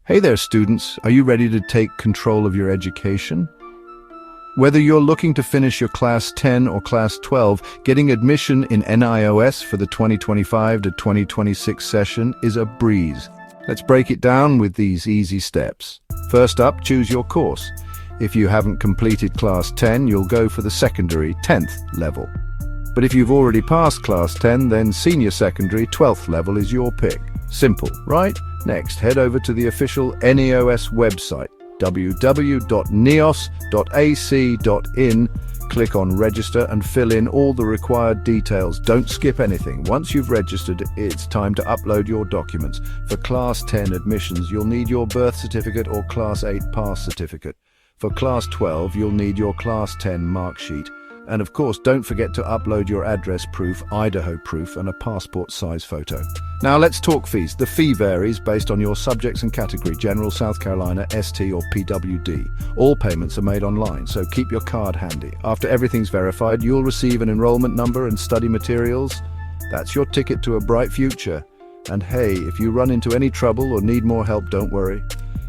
Hey there, students. Are you ready to take control of your education? Whether you're looking to finish your Class 10 or Class 12, getting admission in NIOS for the 2025 to 2026 session is a breeze. Let's break it down with these easy steps. First up, choose your course. If you haven't completed Class 10, you'll go for the secondary 10th level. But if you've already passed Class 10, then Senior Secondary 12th level is your pick. Simple, right? Next, head over to the official NIOS website, www.nios.ac.in. Click on Register and fill in all the required details. Don't skip anything. Once you've registered, it's time to upload your documents. For Class 10 admissions, you'll need your birth certificate or Class 8 pass certificate. For Class 12, you'll need your Class 10 mark sheet. And of course, don't forget to upload your address proof, Idaho proof, and a passport size photo. Now let's talk fees. The fee varies based on your subjects and category, General, South Carolina, ST, or PWD. All payments are made online, so keep your card handy. After everything's verified, you'll receive an enrollment number and study materials. That's your ticket to a bright future. And hey, if you run into any trouble or need more help, don't worry.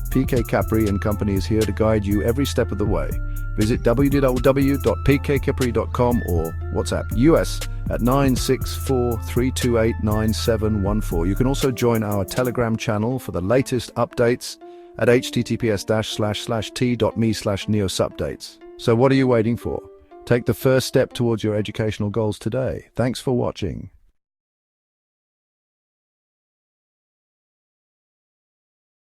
PK Kapri and Company is here to guide you every step of the way. Visit www.pkkapri.com or WhatsApp US at 964-328-9714. You can also join our Telegram channel for the latest updates at https://t.me/neosupdates. So what are you waiting for? Take the first step towards your educational goals today. Thanks for watching.